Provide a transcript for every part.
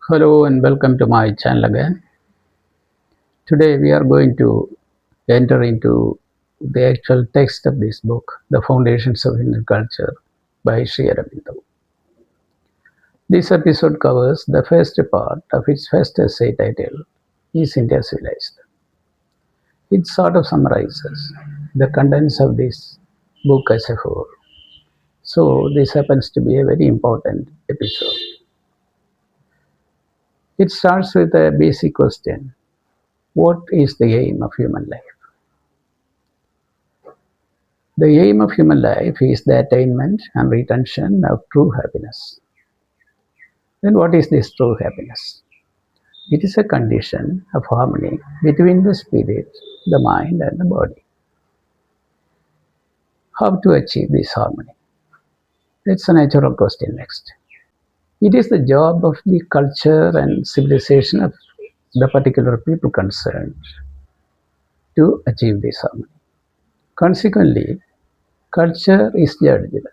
Hello and welcome to my channel again. Today we are going to enter into the actual text of this book, The Foundations of Indian Culture by Sri Aurobindo. This episode covers the first part of its first essay titled Is India Civilized? It sort of summarizes the contents of this book as a whole. So this happens to be a very important episode. It starts with a basic question. What is the aim of human life? The aim of human life is the attainment and retention of true happiness. Then, what is this true happiness? It is a condition of harmony between the spirit, the mind, and the body. How to achieve this harmony? That's a natural question next. It is the job of the culture and civilization of the particular people concerned to achieve this harmony. Consequently, culture is judged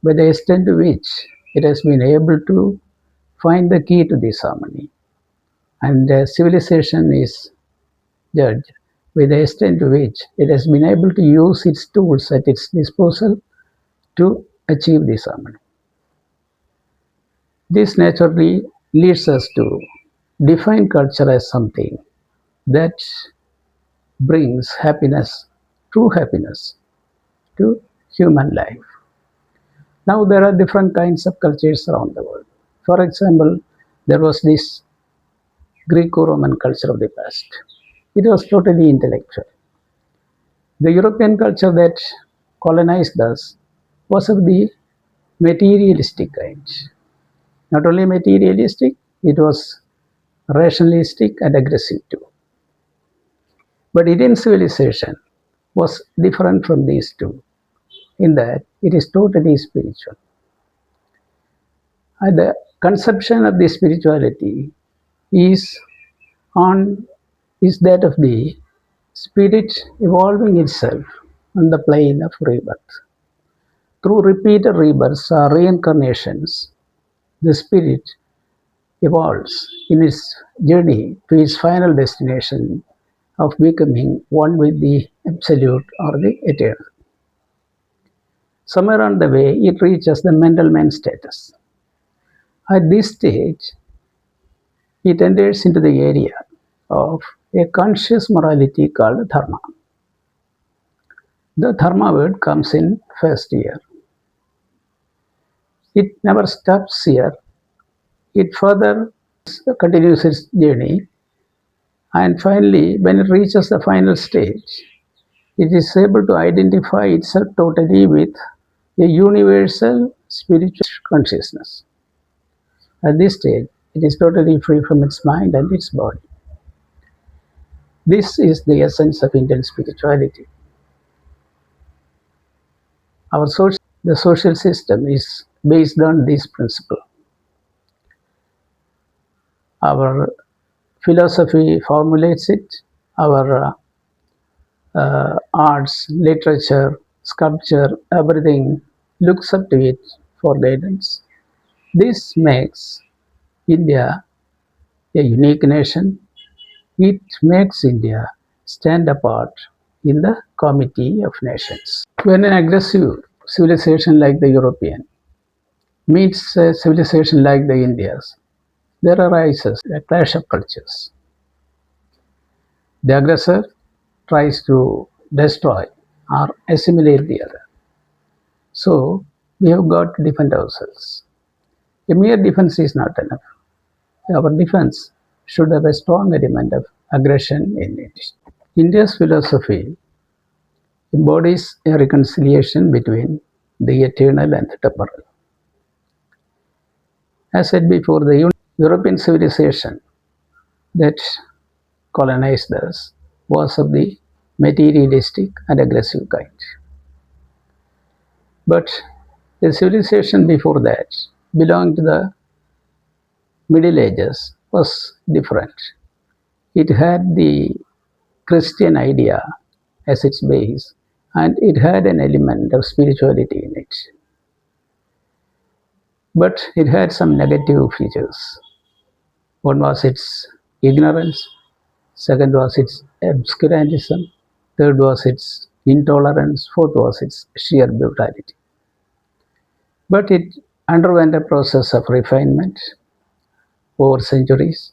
by the extent to which it has been able to find the key to this harmony. And civilization is judged by the extent to which it has been able to use its tools at its disposal to achieve this harmony. This naturally leads us to define culture as something that brings happiness, true happiness, to human life. Now, there are different kinds of cultures around the world. For example, there was this Greco-Roman culture of the past. It was totally intellectual. The European culture that colonized us was of the materialistic kind. Not only materialistic, it was rationalistic and aggressive too. But Indian civilization was different from these two in that it is totally spiritual. And the conception of the spirituality is on is that of the spirit evolving itself on the plane of rebirth. Through repeated rebirths or reincarnations, the spirit evolves in its journey to its final destination of becoming one with the absolute or the eternal. Somewhere on the way, it reaches the mental man status. At this stage, it enters into the area of a conscious morality called dharma. The dharma word comes in first year. It never stops here. It further continues its journey, and finally, when it reaches the final stage, it is able to identify itself totally with a universal spiritual consciousness. At this stage, it is totally free from its mind and its body. This is the essence of Indian spirituality. The social system is based on this principle. Our philosophy formulates it, our arts, literature, sculpture, everything looks up to it for guidance. This makes India a unique nation. It makes India stand apart in the committee of nations. When an aggressive civilization like the European meets a civilization like the India's, there arises a clash of cultures. The aggressor tries to destroy or assimilate the other. So we have got to defend ourselves. A mere defense is not enough. Our defense should have a strong element of aggression in it. India's philosophy embodies a reconciliation between the eternal and the temporal. As said before, the European civilization that colonized us was of the materialistic and aggressive kind. But the civilization before that belonged to the Middle Ages was different. It had the Christian idea as its base, and it had an element of spirituality in it. But it had some negative features. One was its ignorance, second was its obscurantism, third was its intolerance, fourth was its sheer brutality. But it underwent a process of refinement over centuries,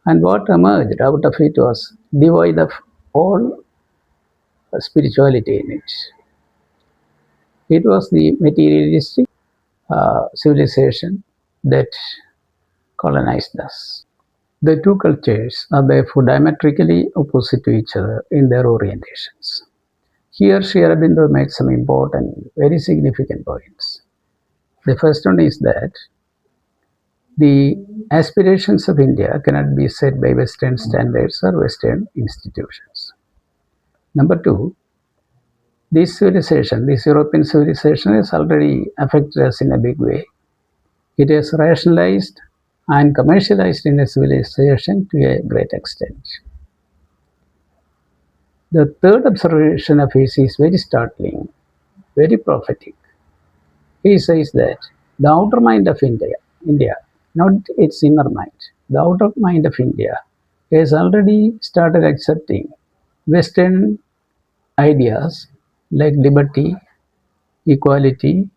and what emerged out of it was devoid of all spirituality in it. It was the materialistic civilization that colonized us. The two cultures are therefore diametrically opposite to each other in their orientations. Here, Sri Aurobindo made some important, very significant points. The first one is that the aspirations of India cannot be set by Western standards or Western institutions. Number two, this civilization, this European civilization, has already affected us in a big way. It has rationalized and commercialized in a civilization to a great extent. The third observation of his is very startling, very prophetic. He says that the outer mind of India, not its inner mind, the outer mind of India has already started accepting Western ideas like liberty, equality,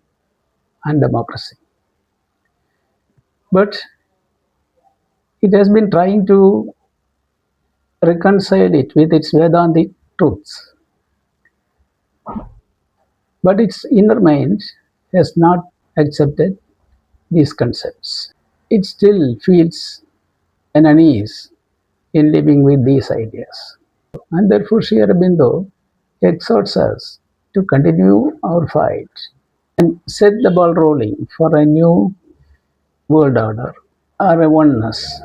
and democracy. But it has been trying to reconcile it with its Vedantic truths. But its inner mind has not accepted these concepts. It still feels an unease in living with these ideas. And therefore, Sri Aurobindo exhorts us to continue our fight and set the ball rolling for a new world order or a oneness,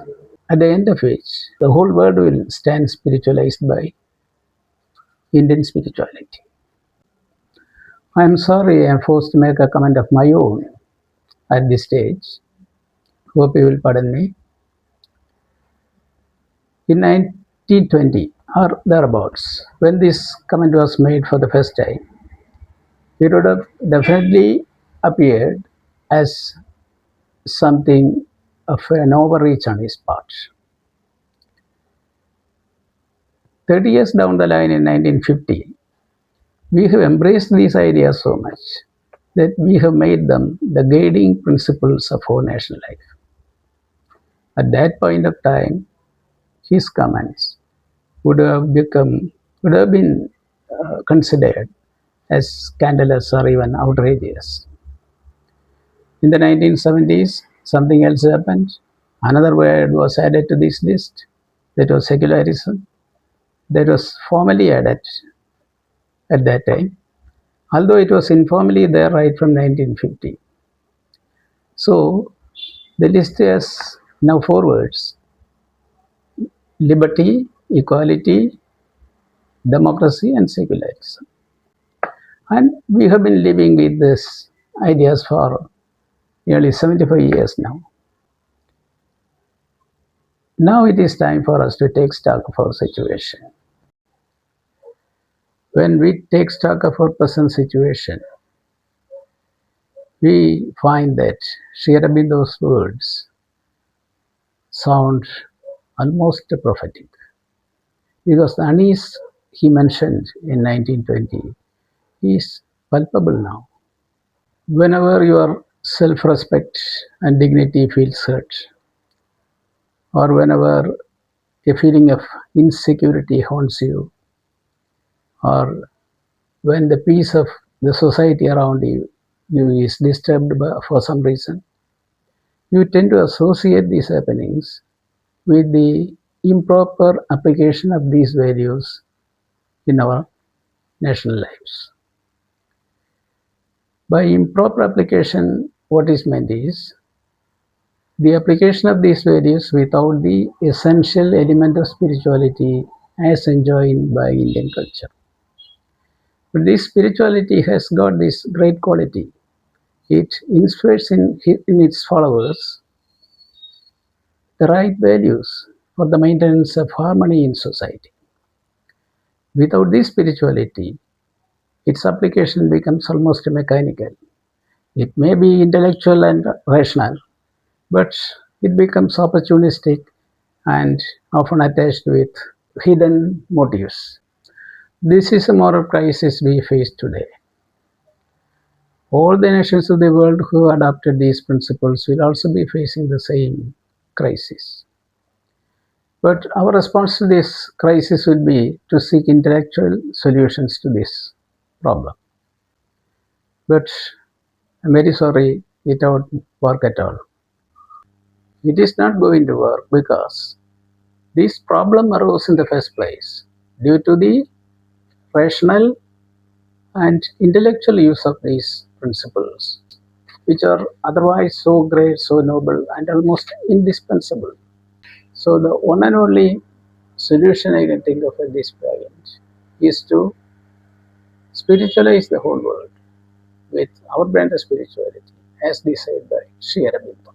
at the end of which the whole world will stand spiritualized by Indian spirituality. I am sorry I am forced to make a comment of my own at this stage. Hope you will pardon me. In 1920 or thereabouts, when this comment was made for the first time, it would have definitely appeared as something of an overreach on his part. 30 years down the line in 1950, we have embraced these ideas so much that we have made them the guiding principles of our national life. At that point of time, his comments would have been considered as scandalous or even outrageous. In the 1970s, something else happened. Another word was added to this list. That was secularism. That was formally added at that time, although it was informally there right from 1950. So the list has now four words: liberty, equality, democracy, and secularism. And we have been living with these ideas for nearly 75 years now. Now it is time for us to take stock of our situation. When we take stock of our present situation, we find that Sri Aurobindo's words sound almost prophetic, because the unease he mentioned in 1920 is palpable now. Whenever your self-respect and dignity feels hurt, or whenever a feeling of insecurity haunts you, or when the peace of the society around you is disturbed for some reason, you tend to associate these happenings with the improper application of these values in our national lives. By improper application, what is meant is the application of these values without the essential element of spirituality as enjoined by Indian culture. But this spirituality has got this great quality. It inspires in its followers the right values for the maintenance of harmony in society. Without this spirituality, its application becomes almost mechanical. It may be intellectual and rational, but it becomes opportunistic and often attached with hidden motives. This is a moral crisis we face today. All the nations of the world who adopted these principles will also be facing the same crisis. But our response to this crisis will be to seek intellectual solutions to this problem. But I'm very sorry, it won't work at all. It is not going to work because this problem arose in the first place due to the rational and intellectual use of these principles, which are otherwise so great, so noble, and almost indispensable. So, the one and only solution I can think of at this point is to spiritualize the whole world with our brand of spirituality, as decided by Sri Aurobindo.